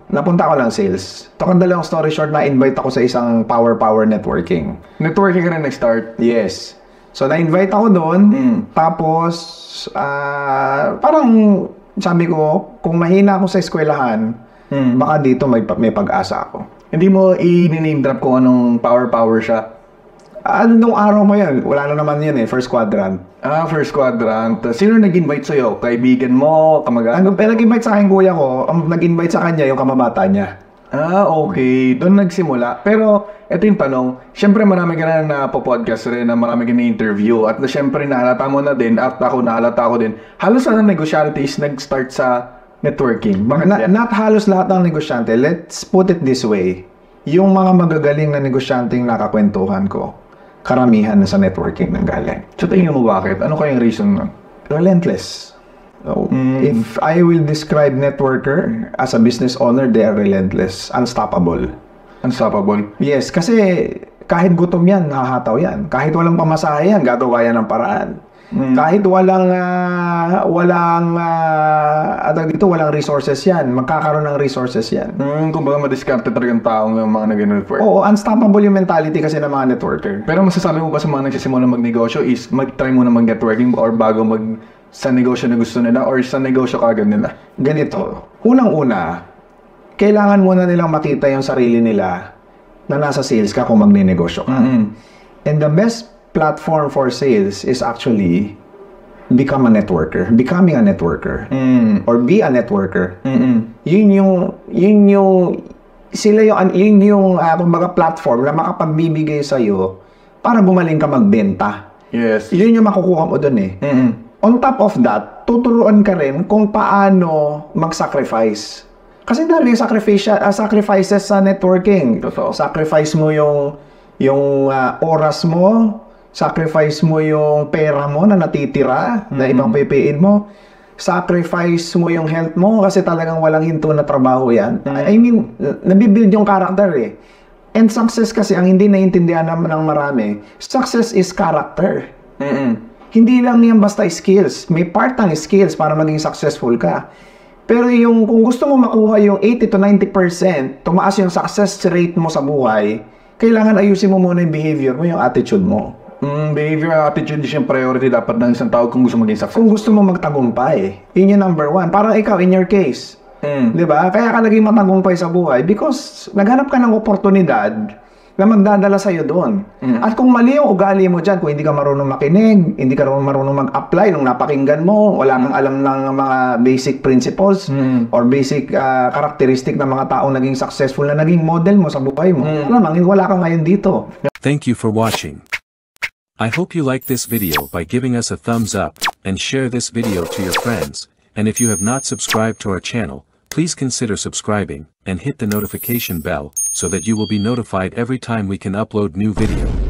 napunta ko lang sales. To kanda lang story short, na-invite ako sa isang power networking. Networking ka na nag-start? Yes. So, na-invite ako doon. Tapos, parang sabi ko, kung mahina ako sa eskwelahan, baka dito may pag-asa ako. Hindi mo i-name drop kung anong power siya? Nung araw mo yan, wala na naman yun first quadrant. First quadrant. Sino nag-invite sa'yo? Kaibigan mo? Kamag-anak? Nag-invite sa akin kuya ko, nag-invite sa kanya yung kamabata niya. Okay. Doon nagsimula. Pero, ito yung tanong. Siyempre, marami ka na na-podcast rin, na marami ka na-interview. At siyempre, nahalata mo na din, at nahalata ko din. Halos na negosyante is nag-start sa networking. Not halos lahat ng negosyante. Let's put it this way. Yung mga magagaling na negosyanteng nakakwentuhan ko, karamihan na sa networking nang galing. So, tingin mo bakit? Ano kayang reason nun? Relentless. So, if I will describe networker as a business owner, they are relentless, unstoppable. Unstoppable? Yes, kasi kahit gutom yan, hahataw yan. Kahit walang pamasahe yan, gagawa yan ng paraan. Kahit walang resources yan, magkakaroon ng resources yan. Kumbaga madiskarte talagang taong mga nag-network. Oo, unstoppable yung mentality kasi ng mga networker. Pero masasabi mo ba sa mga nagsisimula magnegosyo is mag-try muna mag-networking or bago sa negosyo na gusto nila or sa negosyo kagad nila? Ganito, unang-una, kailangan muna nilang makita yung sarili nila na nasa sales ka kung magne-negosyo ka. And the best platform for sales is actually becoming a networker, or be a networker. Yun yung kumbaga platform na makapagbibigay sa'yo para gumaling ka magbenta. Yes. Yun yung makukuha mo dun On top of that, tuturuan ka rin kung paano mag-sacrifice. Kasi dami yung sacrifices sa networking. Totoo. Sacrifice mo yung oras mo, sacrifice mo yung pera mo na natitira, na ibang pipiin mo, sacrifice mo yung health mo kasi talagang walang hinto na trabaho yan. I mean, nabibuild yung character And success kasi, ang hindi naiintindihan naman ng marami, success is character. Hindi lang yan basta skills. May part ng skills para maging successful ka. Pero kung gusto mo makuha yung 80 to 90%, tumaas yung success rate mo sa buhay, kailangan ayusin mo muna yung behavior mo, yung attitude mo. Behavior, attitude is yung priority dapat ng isang tao kung gusto maging success. Kung gusto mo magtagumpay, yun yung number one. Parang ikaw, in your case. Diba? Kaya ka naging matagumpay sa buhay because naghanap ka ng oportunidad na magdadala sa'yo doon. At kung mali yung ugali mo dyan, kung hindi ka marunong makinig, hindi ka marunong mag-apply nung napakinggan mo, wala kang alam ng mga basic principles or basic characteristic ng mga taong naging successful na naging model mo sa buhay mo, wala ka ngayon dito. Thank you for watching. I hope you liked this video by giving us a thumbs up and share this video to your friends. And if you have not subscribed to our channel, please consider subscribing and hit the notification bell so that you will be notified every time we can upload new video.